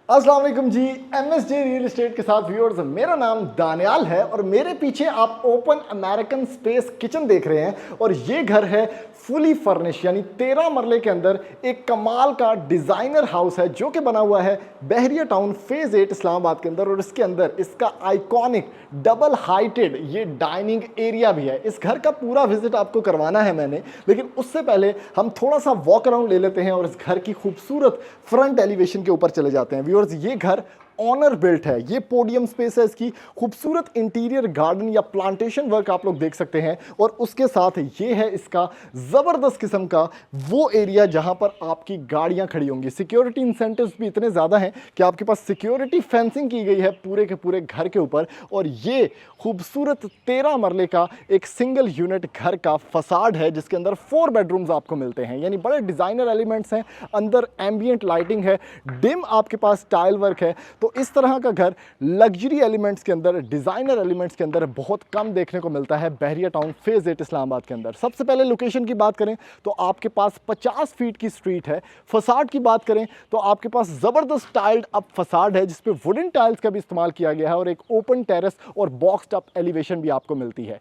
अस्सलाम वालेकुम जी। MSJ real estate के साथ व्यूअर्स, मेरा नाम दानियाल है और मेरे पीछे आप ओपन अमेरिकन स्पेस किचन देख रहे हैं। और ये घर है फुली फर्निश, यानी 13 मरले के अंदर एक कमाल का डिजाइनर हाउस है जो कि बना हुआ है बहरिया टाउन फेज 8 इस्लामाबाद के अंदर। और इसके अंदर इसका आइकॉनिक डबल हाइटेड ये डाइनिंग एरिया भी है। इस घर का पूरा विजिट आपको करवाना है मैंने, लेकिन उससे पहले हम थोड़ा सा वॉक अराउंड ले लेते हैं और इस घर की खूबसूरत फ्रंट एलिवेशन के ऊपर चले जाते हैं। व्यूअर्स, ये घर ऑनर बिल्ट है, ये पोडियम स्पेस है, इसकी खूबसूरत इंटीरियर गार्डन या प्लांटेशन वर्क आप लोग देख सकते हैं। और उसके साथ ये है इसका जबरदस्त किस्म का वो एरिया जहां पर आपकी गाड़ियां खड़ी होंगी। सिक्योरिटी इंसेंटिव्स भी इतने ज्यादा हैं कि आपके पास सिक्योरिटी फेंसिंग की गई है पूरे के पूरे घर के ऊपर। और ये खूबसूरत 13 मरले का एक सिंगल यूनिट घर का फसाड है जिसके अंदर 4 बेडरूम्स आपको मिलते हैं, यानी बड़े डिजाइनर एलिमेंट्स हैं। अंदर एम्बियंट लाइटिंग है, डिम आपके पास टाइल वर्क है। तो इस तरह का घर लग्जरी एलिमेंट्स के अंदर, डिजाइनर एलिमेंट्स के अंदर बहुत कम देखने को मिलता है बहरिया टाउन फेज 8 इस्लामाबाद के अंदर। सबसे पहले लोकेशन की बात करें तो आपके पास 50 फीट की स्ट्रीट है। फसाड की बात करें तो आपके पास जबरदस्त टाइल्ड अप फसाड है जिसपे वुडन टाइल्स का भी इस्तेमाल किया गया है और एक ओपन टेरेस और बॉक्स्ड अप एलिवेशन भी आपको मिलती है।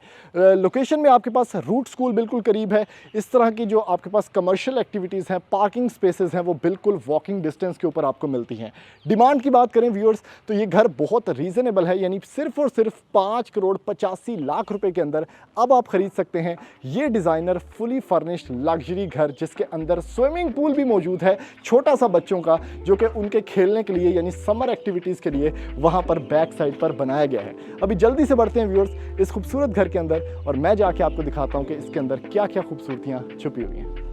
लोकेशन में आपके पास रूट स्कूल बिल्कुल करीब है। इस तरह की जो आपके पास कमर्शियल एक्टिविटीज हैं, पार्किंग स्पेसेस हैं, वो बिल्कुल वॉकिंग डिस्टेंस के ऊपर आपको मिलती हैं। डिमांड की बात करें व्यूअर्स तो ये घर बहुत रीजनेबल है, यानी सिर्फ और सिर्फ 5 करोड़ 85 लाख रुपए के अंदर अब आप खरीद सकते हैं ये डिजाइनर फुली फर्निश्ड लग्जरी घर, जिसके अंदर स्विमिंग पूल भी मौजूद है छोटा सा बच्चों का, जो कि उनके खेलने के लिए यानी समर एक्टिविटीज के लिए वहां पर बैक साइड पर बनाया गया है। अभी जल्दी से बढ़ते हैं व्यूअर्स इस खूबसूरत घर के अंदर और मैं जाके आपको दिखाता हूं कि इसके अंदर क्या क्या खूबसूरतियां छुपी हुई हैं।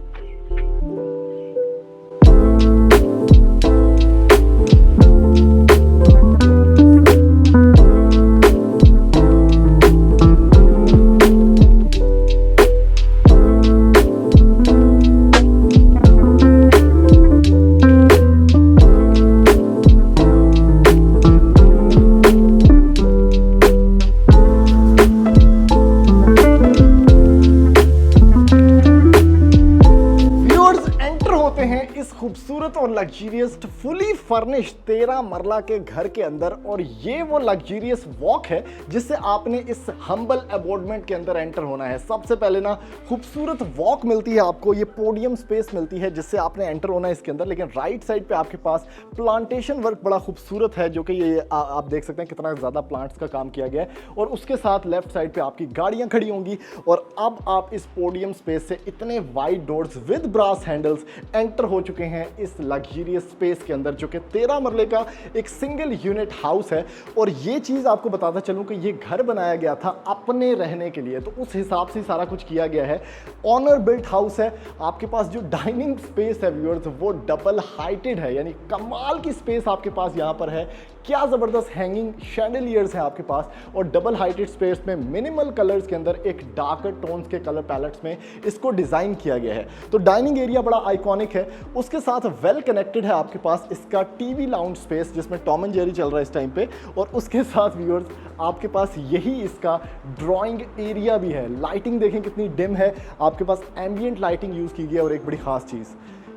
खूबसूरत और लग्जरियस फुली फर्निश्ड 13 मरला के घर के अंदर, और ये वो लग्जरियस वॉक है जिससे आपने इस हम्बल अबोर्डमेंट के अंदर एंटर होना है। सबसे पहले ना खूबसूरत वॉक मिलती है आपको, ये पोडियम स्पेस मिलती है जिससे आपने एंटर होना है इसके अंदर। लेकिन राइट साइड पे आपके पास प्लांटेशन वर्क बड़ा खूबसूरत है, जो कि ये आप देख सकते हैं कितना ज्यादा प्लांट्स का काम किया गया है। और उसके साथ लेफ्ट साइड पे आपकी गाड़ियां खड़ी होंगी। और अब आप इस पोडियम स्पेस से इतने wide doors with brass handles enter हो चुके हैं इस लग्जरियस स्पेस के अंदर, जो कि 13 मरले का एक सिंगल यूनिट हाउस है। और ये चीज आपको बताता चलूं कि ये घर बनाया गया था अपने रहने के लिए, तो उस हिसाब से सारा कुछ किया गया है। ऑनर बिल्ट हाउस है। आपके पास जो डाइनिंग स्पेस है व्यूअर्स वो डबल हाइटेड है, यानी कमाल की स्पेस आपके पास यहां पर है। क्या जबरदस्त हैंगिंग शैंडलियर्स हैं आपके पास, और डबल हाइटेड स्पेस में मिनिमल कलर्स के अंदर एक डार्कर टोन्स के कलर पैलेट्स में इसको डिजाइन किया गया है। तो डाइनिंग एरिया बड़ा आइकॉनिक है। उसके साथ वेल कनेक्टेड है आपके पास इसका टीवी लाउंज स्पेस जिसमें टॉम एंड जेरी चल रहा है इस टाइम पे। और उसके साथ व्यूअर्स आपके पास यही इसका ड्राइंग एरिया भी है। लाइटिंग देखें कितनी डिम है, आपके पास एम्बियंट लाइटिंग यूज की गई है। और एक बड़ी खास चीज,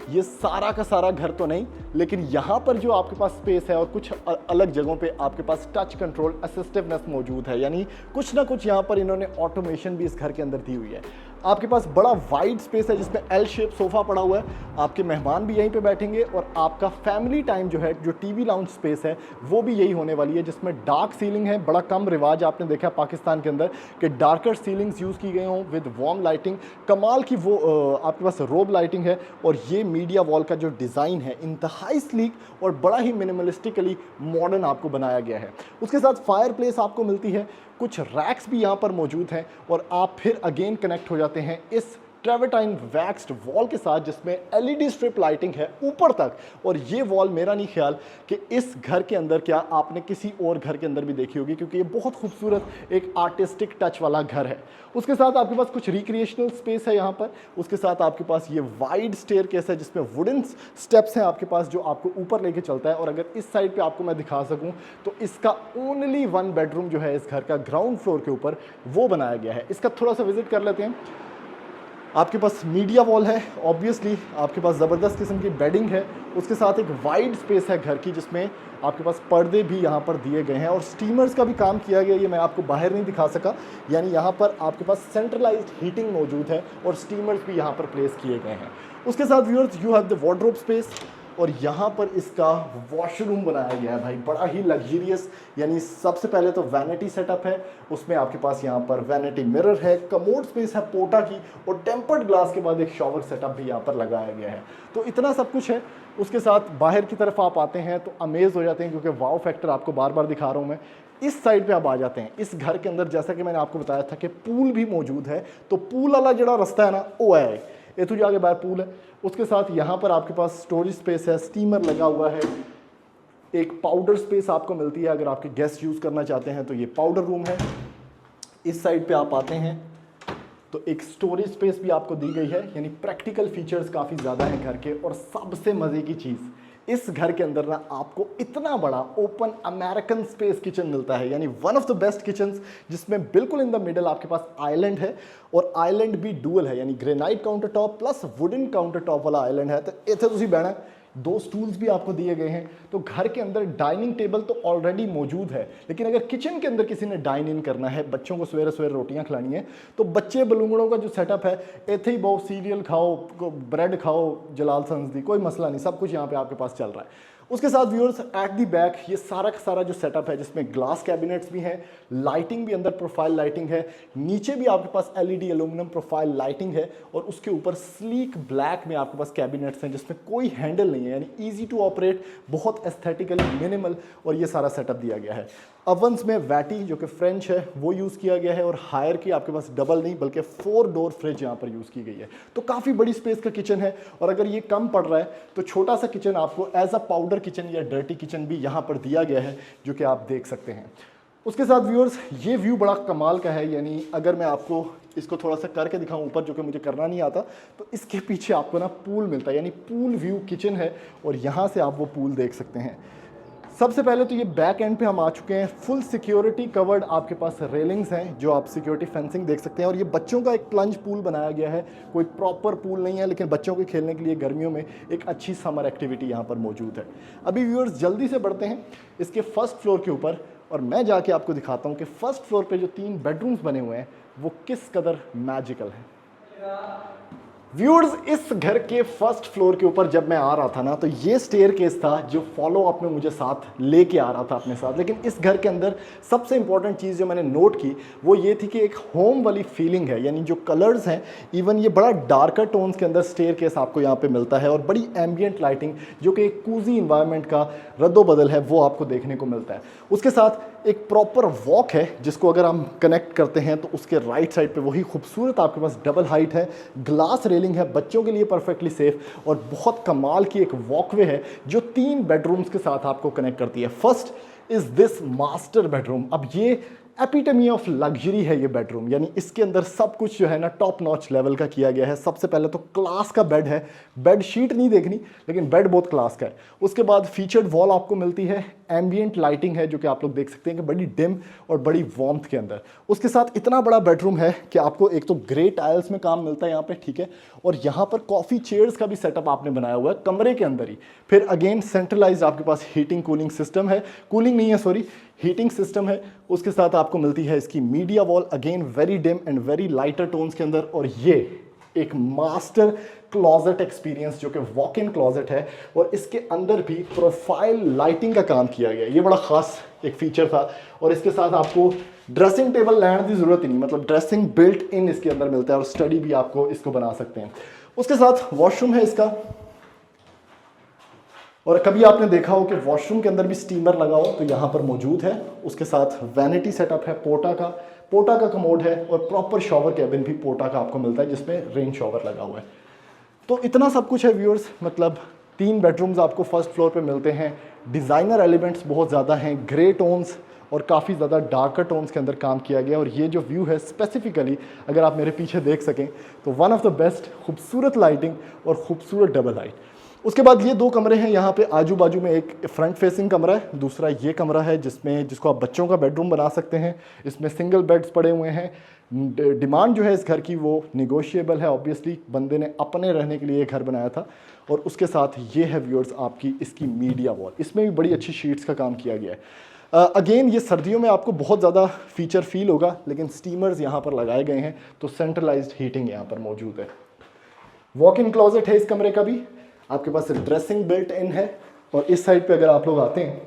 ये सारा का सारा घर तो नहीं, लेकिन यहाँ पर जो आपके पास स्पेस है और कुछ अलग जगहों पे आपके पास टच कंट्रोल असिस्टिवनेस मौजूद है, यानी कुछ ना कुछ यहाँ पर इन्होंने ऑटोमेशन भी इस घर के अंदर दी हुई है। आपके पास बड़ा वाइड स्पेस है जिसमें एल शेप सोफा पड़ा हुआ है। आपके मेहमान भी यहीं पे बैठेंगे और आपका फैमिली टाइम जो है, जो टीवी लाउंज स्पेस है, वो भी यही होने वाली है, जिसमें डार्क सीलिंग है। बड़ा कम रिवाज आपने देखा पाकिस्तान के अंदर कि डार्कर सीलिंग्स यूज़ की गई हों विद वार्म लाइटिंग। कमाल की वो आपके पास रोब लाइटिंग है। और ये मीडिया वॉल का जो डिज़ाइन है इंतहाई स्लीक और बड़ा ही मिनिमलिस्टिकली मॉडर्न आपको बनाया गया है। उसके साथ फायर प्लेस आपको मिलती है, कुछ रैक्स भी यहाँ पर मौजूद हैं। और आप फिर अगेन कनेक्ट हो जाते हैं इस ट्रेवर्टाइन वैक्स्ड वॉल के साथ जिसमें एलईडी स्ट्रिप लाइटिंग है ऊपर तक। और ये वॉल मेरा नहीं ख्याल कि इस घर के अंदर क्या आपने किसी और घर के अंदर भी देखी होगी, क्योंकि ये बहुत खूबसूरत एक आर्टिस्टिक टच वाला घर है। उसके साथ आपके पास कुछ रिक्रिएशनल स्पेस है यहाँ पर। उसके साथ आपके पास ये वाइड स्टेयरकेस है जिसमें वुडन स्टेप्स हैं आपके पास जो आपको ऊपर लेके चलता है। और अगर इस साइड पे आपको मैं दिखा सकूं तो इसका ओनली 1 बेडरूम जो है इस घर का ग्राउंड फ्लोर के ऊपर वो बनाया गया है। इसका थोड़ा सा विजिट कर लेते हैं। आपके पास मीडिया वॉल है, ऑब्वियसली आपके पास ज़बरदस्त किस्म की बेडिंग है, उसके साथ एक वाइड स्पेस है घर की जिसमें आपके पास पर्दे भी यहाँ पर दिए गए हैं और स्टीमर्स का भी काम किया गया, ये मैं आपको बाहर नहीं दिखा सका, यानी यहाँ पर आपके पास सेंट्रलाइज्ड हीटिंग मौजूद है और स्टीमर्स भी यहाँ पर प्लेस किए गए हैं। उसके साथ viewers you have the wardrobe space और यहाँ पर इसका वॉशरूम बनाया गया है भाई, बड़ा ही लग्जरियस, यानी सबसे पहले तो वैनिटी सेटअप है, उसमें आपके पास यहाँ पर वैनिटी मिरर है, कमोड स्पेस है पोटा की और टेम्पर्ड ग्लास के बाद एक शॉवर सेटअप भी यहाँ पर लगाया गया है। तो इतना सब कुछ है। उसके साथ बाहर की तरफ आप आते हैं तो अमेज हो जाते हैं क्योंकि वाव फैक्टर आपको बार बार दिखा रहा हूँ मैं। इस साइड पे आप आ जाते हैं, इस घर के अंदर जैसा कि मैंने आपको बताया था कि पूल भी मौजूद है, तो पूल वाला जो रास्ता है ना वो है ये तो जाके बाहर पूल है। उसके साथ यहाँ पर आपके पास स्टोरेज स्पेस है, स्टीमर लगा हुआ है, एक पाउडर स्पेस आपको मिलती है अगर आपके गेस्ट यूज़ करना चाहते हैं तो ये पाउडर रूम है। इस साइड पे आप आते हैं तो एक स्टोरेज स्पेस भी आपको दी गई है, यानी प्रैक्टिकल फीचर्स काफ़ी ज़्यादा हैं घर के। और सबसे मज़े की चीज़, इस घर के अंदर ना आपको इतना बड़ा ओपन अमेरिकन स्पेस किचन मिलता है, यानी one of the best kitchens, जिसमें बिल्कुल इन द मिडल आपके पास आइलैंड है और आइलैंड भी डुअल है, यानी granite counter top plus wooden counter top वाला आइलैंड है। तो इतने तुसी बहना, दो स्टूल्स भी आपको दिए गए हैं। तो घर के अंदर डाइनिंग टेबल तो ऑलरेडी मौजूद है, लेकिन अगर किचन के अंदर किसी ने डाइन इन करना है, बच्चों को सवेरे सवेरे रोटियां खिलानी है, तो बच्चे बलूंगड़ों का जो सेटअप है, इतने ही बहुत सीरियल खाओ, ब्रेड खाओ, जलाल संस दी, कोई मसला नहीं, सब कुछ यहाँ पे आपके पास चल रहा है। उसके साथ व्यूअर्स एट दी बैक ये सारा का सारा जो सेटअप है जिसमें ग्लास कैबिनेट्स भी हैं, लाइटिंग भी अंदर प्रोफाइल लाइटिंग है, नीचे भी आपके पास एलईडी एल्यूमिनियम प्रोफाइल लाइटिंग है और उसके ऊपर स्लीक ब्लैक में आपके पास कैबिनेट्स हैं जिसमें कोई हैंडल नहीं है, यानी ईजी टू ऑपरेट, बहुत एस्थेटिकली मिनिमल और ये सारा सेटअप दिया गया है। अवंस में वैटी जो कि फ्रेंच है वो यूज़ किया गया है और हायर की आपके पास डबल नहीं बल्कि 4 डोर फ्रिज यहाँ पर यूज़ की गई है। तो काफ़ी बड़ी स्पेस का किचन है और अगर ये कम पड़ रहा है तो छोटा सा किचन आपको एज अ पाउडर किचन या डर्टी किचन भी यहाँ पर दिया गया है जो कि आप देख सकते हैं। उसके साथ व्यूअर्स ये व्यू बड़ा कमाल का है, यानी अगर मैं आपको इसको थोड़ा सा करके दिखाऊं ऊपर, जो कि मुझे करना नहीं आता, तो इसके पीछे आपको ना पूल मिलता है, यानी पूल व्यू किचन है और यहाँ से आप वो पूल देख सकते हैं। सबसे पहले तो ये बैक एंड पे हम आ चुके हैं, फुल सिक्योरिटी कवर्ड आपके पास रेलिंग्स हैं जो आप सिक्योरिटी फेंसिंग देख सकते हैं और ये बच्चों का एक प्लंज पूल बनाया गया है, कोई प्रॉपर पूल नहीं है लेकिन बच्चों के खेलने के लिए गर्मियों में एक अच्छी समर एक्टिविटी यहाँ पर मौजूद है। अभी व्यूअर्स जल्दी से बढ़ते हैं इसके फर्स्ट फ्लोर के ऊपर और मैं जाके आपको दिखाता हूँ कि फर्स्ट फ्लोर पर जो 3 बेडरूम्स बने हुए हैं वो किस कदर मैजिकल हैं। व्यूअर्स इस घर के फर्स्ट फ्लोर के ऊपर जब मैं आ रहा था ना तो ये स्टेयर केस था जो फॉलो अप में मुझे साथ लेके आ रहा था अपने साथ, लेकिन इस घर के अंदर सबसे इंपॉर्टेंट चीज़ जो मैंने नोट की वो ये थी कि एक होम वाली फीलिंग है, यानी जो कलर्स हैं, इवन ये बड़ा डार्कर टोन्स के अंदर स्टेयर केस आपको यहाँ पे मिलता है और बड़ी एम्बियंट लाइटिंग जो कि एक कूजी इन्वायरमेंट का रद्दोबदल है वो आपको देखने को मिलता है। उसके साथ एक प्रॉपर वॉक है जिसको अगर हम कनेक्ट करते हैं तो उसके राइट साइड पे वही खूबसूरत आपके पास डबल हाइट है, ग्लास रेलिंग है, बच्चों के लिए परफेक्टली सेफ और बहुत कमाल की एक वॉकवे है जो 3 बेडरूम्स के साथ आपको कनेक्ट करती है। First is this master bedroom. अब ये एपिटमी ऑफ लग्जरी है ये बेडरूम, यानी इसके अंदर सब कुछ जो है ना टॉप नॉच लेवल का किया गया है। सबसे पहले तो क्लास का बेड है, बेड शीट नहीं देखनी लेकिन बेड बहुत क्लास का है। उसके बाद फीचर्ड वॉल आपको मिलती है, एम्बियंट लाइटिंग है जो कि आप लोग देख सकते हैं कि बड़ी डिम और बड़ी वार्मथ के अंदर। उसके साथ इतना बड़ा बेडरूम है कि आपको एक तो ग्रे टाइल्स में काम मिलता है यहाँ पे, ठीक है, और यहाँ पर कॉफ़ी चेयर्स का भी सेटअप आपने बनाया हुआ है कमरे के अंदर ही। फिर अगेन सेंट्रलाइज्ड आपके पास हीटिंग कूलिंग सिस्टम है, कूलिंग नहीं है सॉरी, हीटिंग सिस्टम है। उसके साथ आपको मिलती है इसकी media wall, again very dim and very lighter tones के अंदर, और ये एक मास्टर क्लॉजेट एक्सपीरियंस जो कि वॉक इन क्लॉजेट है और इसके अंदर भी प्रोफाइल लाइटिंग का काम किया गया है। ये बड़ा खास एक फीचर था और इसके साथ आपको ड्रेसिंग टेबल लाने की जरूरत ही नहीं, मतलब ड्रेसिंग बिल्ट इन इसके अंदर मिलता है और स्टडी भी आपको इसको बना सकते हैं। उसके साथ वॉशरूम है इसका, और कभी आपने देखा हो कि वॉशरूम के अंदर भी स्टीमर लगा हो तो यहाँ पर मौजूद है। उसके साथ वैनिटी सेटअप है, पोटा का कमोड है और प्रॉपर शॉवर कैबिन भी पोटा का आपको मिलता है जिसमें रेन शॉवर लगा हुआ है। तो इतना सब कुछ है व्यूअर्स, मतलब 3 बेडरूम्स आपको फर्स्ट फ्लोर पे मिलते हैं। डिज़ाइनर एलिमेंट्स बहुत ज़्यादा हैं, ग्रे टोन्स और काफ़ी ज़्यादा डार्कर टोन्स के अंदर काम किया गया। और ये जो व्यू है स्पेसिफिकली अगर आप मेरे पीछे देख सकें तो वन ऑफ द बेस्ट, खूबसूरत लाइटिंग और खूबसूरत डबल हाइट। उसके बाद ये 2 कमरे हैं यहाँ पे आजू बाजू में, एक फ्रंट फेसिंग कमरा है, दूसरा ये कमरा है जिसको आप बच्चों का बेडरूम बना सकते हैं। इसमें सिंगल बेड्स पड़े हुए हैं, डिमांड जो है इस घर की वो निगोशिएबल है। ऑब्वियसली बंदे ने अपने रहने के लिए ये घर बनाया था। और उसके साथ ये है व्यूअर्स आपकी इसकी मीडिया वॉल, इसमें भी बड़ी अच्छी शीट्स का काम किया गया है। अगेन ये सर्दियों में आपको बहुत ज़्यादा फीचर फील होगा, लेकिन स्टीमर्स यहाँ पर लगाए गए हैं तो सेंट्रलाइज्ड हीटिंग यहाँ पर मौजूद है। वॉक इन क्लोजेट है इस कमरे का भी, आपके पास ड्रेसिंग बिल्ट इन है। और इस साइड पे अगर आप लोग आते हैं,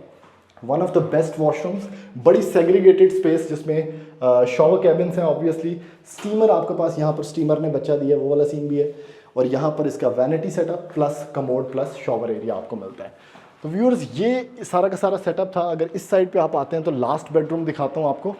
one of the best washrooms, बड़ी सेग्रीगेटेड स्पेस जिसमें शॉवर कैबिन्स हैं। ऑब्वियसली स्टीमर आपके पास यहाँ पर स्टीमर ने बच्चा दिया है, वो वाला सीन भी है। और यहाँ पर इसका vanity setup plus commode plus shower area आपको मिलता है। तो व्यूअर्स ये सारा का सारा सेटअप था। अगर इस साइड पे आप आते हैं तो लास्ट बेडरूम दिखाता हूँ आपको।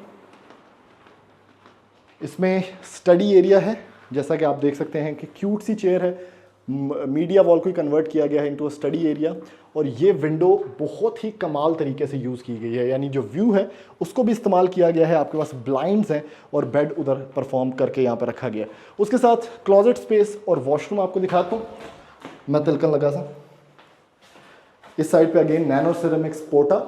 इसमें स्टडी एरिया है, जैसा कि आप देख सकते हैं कि क्यूट सी चेयर है, मीडिया वॉल को ही कन्वर्ट किया गया है इनटू अ स्टडी एरिया। और ये विंडो बहुत ही कमाल तरीके से यूज़ की गई है, यानी जो व्यू है उसको भी इस्तेमाल किया गया है। आपके पास ब्लाइंड्स हैं और बेड उधर परफॉर्म करके यहाँ पर रखा गया है। उसके साथ क्लोजेट स्पेस और वॉशरूम आपको दिखाता हूँ, मैं तिलकन लगा सा। इस साइड पे अगेन नैनो सिरेमिक्स पोटा,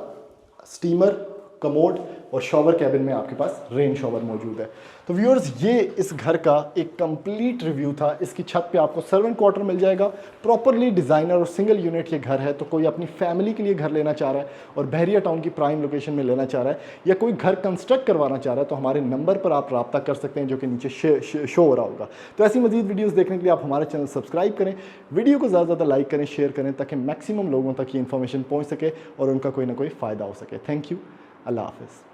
स्टीमर, कमोड और शॉवर कैबिन में आपके पास रेन शॉवर मौजूद है। तो व्यूअर्स ये इस घर का एक कंप्लीट रिव्यू था। इसकी छत पे आपको सर्वेंट क्वार्टर मिल जाएगा, प्रॉपरली डिज़ाइनर और सिंगल यूनिट ये घर है। तो कोई अपनी फैमिली के लिए घर लेना चाह रहा है और बहरिया टाउन की प्राइम लोकेशन में लेना चाह रहा है, या कोई घर कंस्ट्रक्ट करवाना चाह रहा है, तो हमारे नंबर पर आप रब्ता कर सकते हैं जो कि नीचे शो हो रहा होगा। तो ऐसी मजीद वीडियोज़ देखने के लिए आप हमारे चैनल सब्सक्राइब करें, वीडियो को ज़्यादा से ज़्यादा लाइक करें, शेयर करें, ताकि मैक्सिमम लोगों तक ये इन्फॉर्मेशन पहुँच सके और उनका कोई ना कोई फ़ायदा हो सके। थैंक यू, अल्लाह हाफ़िज़।